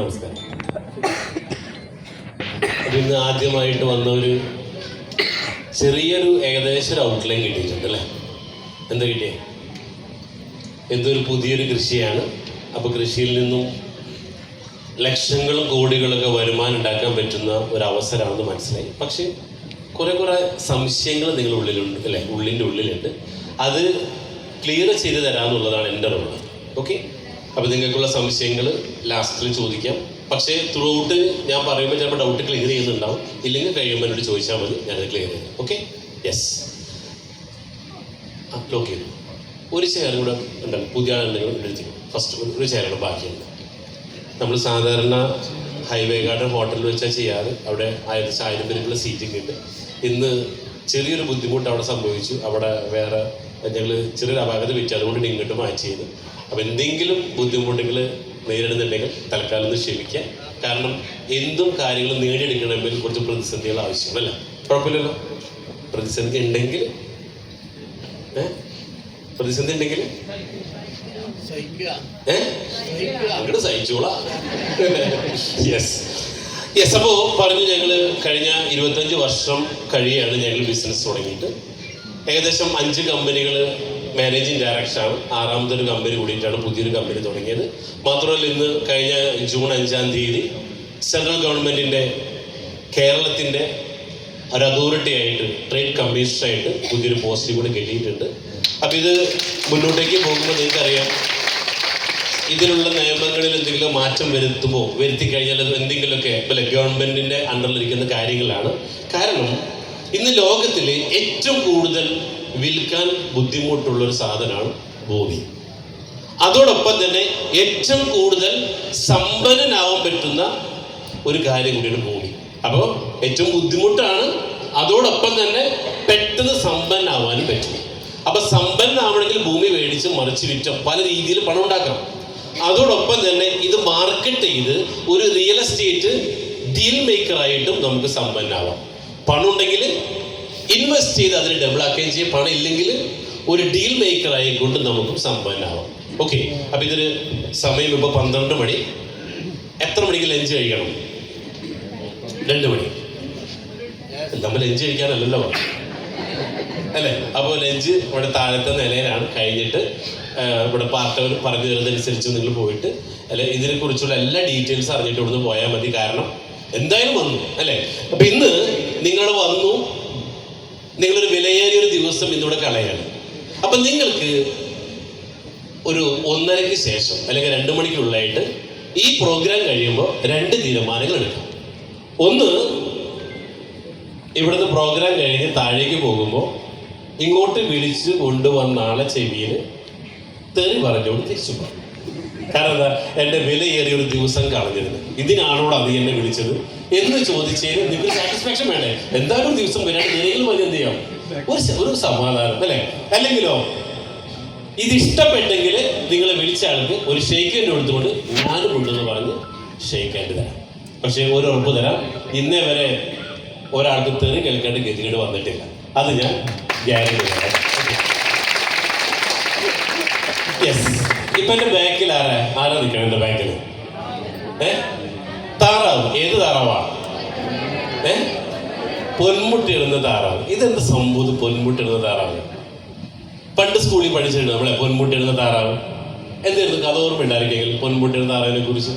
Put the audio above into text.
നമസ്കാരം. ഇന്ന് ആദ്യമായിട്ട് വന്ന ഒരു ചെറിയൊരു ഏകദേശം ഒരു ഔട്ട്ലൈൻ കിട്ടിയിട്ടുണ്ട് അല്ലേ? എന്താ കിട്ടിയേ? എന്തൊരു പുതിയൊരു കൃഷിയാണ്. അപ്പോൾ കൃഷിയിൽ നിന്നും ലക്ഷങ്ങളും കോടികളൊക്കെ വരുമാനം ഉണ്ടാക്കാൻ പറ്റുന്ന ഒരു അവസരമാണെന്ന് മനസ്സിലായി. പക്ഷേ കുറേ സംശയങ്ങൾ നിങ്ങളുടെ ഉള്ളിലുണ്ട് അല്ലേ? ഉള്ളിൻ്റെ ഉള്ളിലുണ്ട്. അത് ക്ലിയർ ചെയ്ത് തരാമെന്നുള്ളതാണ് എൻ്റെ റോള്. ഓക്കെ, അപ്പോൾ നിങ്ങൾക്കുള്ള സംശയങ്ങൾ ലാസ്റ്റിൽ ചോദിക്കാം. പക്ഷേ ത്രൂ ഔട്ട് ഞാൻ പറയുമ്പോൾ ചിലപ്പോൾ ഡൗട്ട് ക്ലിയർ ചെയ്യുന്നുണ്ടാവും. ഇല്ലെങ്കിൽ കഴിയുമ്പോൾ എന്നോട് ചോദിച്ചാൽ മതി, ഞാനത് ക്ലിയർ ചെയ്യാം. Okay, yes. ലോക്ക് ചെയ്തു. ഒരു ചെയർ കൂടെ ഉണ്ടല്ലോ, പുതിയ ആളുണ്ടെങ്കിൽ എടുത്തിരിക്കും. ഫസ്റ്റ് ഒരു ചെയറാണ് ബാക്കിയുണ്ട്. നമ്മൾ സാധാരണ ഹൈവേ ഗാർഡൻ ഹോട്ടലിൽ വെച്ചാൽ ചെയ്യാറ്. അവിടെ 1000 പേരുള്ള സീറ്റിംഗ് ഉണ്ട്. ഇന്ന് ചെറിയൊരു ബുദ്ധിമുട്ട് അവിടെ സംഭവിച്ചു. അവിടെ വേറെ ഞങ്ങൾ ചെറിയൊരു അപാകത വെച്ചു, അതുകൊണ്ട് ഇങ്ങോട്ട് മാറ്റി ചെയ്തു. അപ്പോൾ എന്തെങ്കിലും ബുദ്ധിമുട്ടുകൾ നേരിടുന്നുണ്ടെങ്കിൽ തൽക്കാലം ഒന്ന് ക്ഷമിക്കാം. കാരണം എന്തും കാര്യങ്ങളും നേടിയെടുക്കണമെങ്കിൽ കുറച്ച് പ്രതിസന്ധികൾ ആവശ്യമല്ല. കുഴപ്പമില്ലല്ലോ. പ്രതിസന്ധി ഉണ്ടെങ്കിൽ അങ്ങോട്ട് സഹിച്ചോളാം. യെസ്. അപ്പോൾ പറഞ്ഞു, ഞങ്ങൾ കഴിഞ്ഞ 25 വർഷം കഴിയാണ് ഞങ്ങൾ ബിസിനസ് തുടങ്ങിയിട്ട്. ഏകദേശം 5 കമ്പനികൾ മാനേജിങ് ഡയറക്ടറാണ്. 6ാമതൊരു കമ്പനി കൂടിയിട്ടാണ് പുതിയൊരു കമ്പനി തുടങ്ങിയത്. മാത്രമല്ല, ഇന്ന് കഴിഞ്ഞ ജൂൺ 5-ാം തീയതി സെൻട്രൽ ഗവൺമെൻറ്റിൻ്റെ കേരളത്തിൻ്റെ ഒരു അതോറിറ്റി ആയിട്ട്, ട്രേഡ് കമ്മീഷണറായിട്ട് പുതിയൊരു പോസ്റ്റ് കൂടി കിട്ടിയിട്ടുണ്ട്. അപ്പം ഇത് മുന്നോട്ടേക്ക് പോകുമ്പോൾ നിങ്ങൾക്കറിയാം, ഇതിലുള്ള നിയമങ്ങളിൽ എന്തെങ്കിലും മാറ്റം വരുത്തി കഴിഞ്ഞാൽ അത് എന്തെങ്കിലുമൊക്കെ ഗവൺമെൻറ്റിൻ്റെ അണ്ടറിലിരിക്കുന്ന കാര്യങ്ങളാണ്. കാരണം ഇന്ന് ലോകത്തിൽ ഏറ്റവും കൂടുതൽ വിൽക്കാൻ ബുദ്ധിമുട്ടുള്ളൊരു സാധനമാണ് ഭൂമി. അതോടൊപ്പം തന്നെ ഏറ്റവും കൂടുതൽ സമ്പന്നനാവാൻ പറ്റുന്ന ഒരു കാര്യം കൂടിയാണ് ഭൂമി. അപ്പോൾ ഏറ്റവും ബുദ്ധിമുട്ടാണ്, അതോടൊപ്പം തന്നെ പെട്ടെന്ന് സമ്പന്നനാവാനും പറ്റും. അപ്പോൾ സമ്പന്നനാവണമെങ്കിൽ ഭൂമി മേടിച്ച് മറിച്ച് വിറ്റ പല രീതിയിൽ പണം ഉണ്ടാക്കാം. അതോടൊപ്പം തന്നെ ഇത് മാർക്കറ്റ് ചെയ്ത് ഒരു റിയൽ എസ്റ്റേറ്റ് ഡീൽ മേക്കറായിട്ടും നമുക്ക് സമ്പന്നനാവാം. പണം ഉണ്ടെങ്കിൽ ഇൻവെസ്റ്റ് ചെയ്ത് അതിന് ഡബിൾ ആക്കുകയും ചെയ്യും. പണം ഇല്ലെങ്കിൽ ഒരു ഡീൽ മേക്കർ ആയിക്കൊണ്ട് നമുക്കും സമ്പന്നനാവാം. ഓക്കെ, അപ്പം ഇതൊരു സമയം ഇപ്പോൾ 12 മണി. എത്ര മണിക്ക് ലഞ്ച് കഴിക്കണം? 2 മണി. നമ്മൾ ലഞ്ച് കഴിക്കാനല്ലല്ലോ അല്ലേ? അപ്പോൾ ലഞ്ച് ഇവിടെ താഴത്തെ നിലയിലാണ്. കഴിഞ്ഞിട്ട് ഇവിടെ പാർട്ടവർ പറഞ്ഞു തരുന്നതനുസരിച്ച് നിങ്ങൾ പോയിട്ട് അല്ലെ ഇതിനെക്കുറിച്ചുള്ള എല്ലാ ഡീറ്റെയിൽസ് അറിഞ്ഞിട്ട് ഇവിടുന്ന് പോയാൽ മതി. കാരണം എന്തായാലും വന്നു അല്ലേ? അപ്പം ഇന്ന് നിങ്ങൾ വന്നു, നിങ്ങളൊരു വിലയേറിയൊരു ദിവസം ഇന്നിവിടെ കളയാണ്. അപ്പം നിങ്ങൾക്ക് ഒരു 1:30-ക്ക് ശേഷം അല്ലെങ്കിൽ 2 മണിക്കുള്ളിലായിട്ട് ഈ പ്രോഗ്രാം കഴിയുമ്പോൾ 2 തീരുമാനങ്ങൾ എടുക്കാം. ഒന്ന്, ഇവിടുന്ന് പ്രോഗ്രാം കഴിഞ്ഞ് താഴേക്ക് പോകുമ്പോൾ ഇങ്ങോട്ട് വിളിച്ച് കൊണ്ടുവന്ന ആളെ ചെവിയിൽ തെറി പറഞ്ഞുകൊണ്ട് തിരിച്ചു പോകും. കാരണം എന്താ? എൻ്റെ വിലയേറിയൊരു ദിവസം കളഞ്ഞിരുന്നു, ഇതിനാണോടാ നീ എന്നെ വിളിച്ചത് എന്ന് ചോദിച്ചതിന് നിങ്ങൾക്ക് സാറ്റിസ്ഫാക്ഷൻ വേണ്ടേ? എന്തായാലും ഒരു ദിവസം വരാണ്ട് എന്തെങ്കിലും മതി, എന്ത് ചെയ്യാം, ഒരു സമാധാനം അല്ലേ? അല്ലെങ്കിലോ ഇത് ഇഷ്ടപ്പെട്ടെങ്കിൽ നിങ്ങളെ വിളിച്ച ആൾക്ക് ഒരു ഷെയ്ക്ക് ഹാൻഡ് കൊടുത്തുകൊണ്ട് ഞാനും ഉണ്ടെന്ന് പറഞ്ഞ് ഷെയ്ക്ക് ഹാൻഡ് തരാം. പക്ഷേ ഒരു ഉറപ്പ് തരാം, ഇന്നേ വരെ ഒരാൾക്ക് തെറി കേൾക്കാണ്ട് ഗതികേട് വന്നിട്ടില്ല. അത് ഞാൻ ഗ്യാരണ്ടി തരാം. യെസ്. ഇപ്പൊ എൻ്റെ ബാക്കിൽ ആരാ നിൽക്കണം? എൻ്റെ ബാക്കിൽ താറാവ്. ഏത് താറാവാ? പൊന്മുട്ടിയിടുന്ന താറാവ്. ഇതെന്ത് സംഭവം? പൊന്മുട്ടിയിടുന്ന താറാവ് പണ്ട് സ്കൂളിൽ പഠിച്ചിട്ടുണ്ട് നമ്മളെ. പൊന്മുട്ടിയിടുന്ന താറാവ് എന്തായിരുന്നു? കഥ ഓർമ്മ ഉണ്ടായിരിക്കെങ്കിൽ പൊന്മുട്ടിയിടുന്ന താറാവിനെ കുറിച്ച്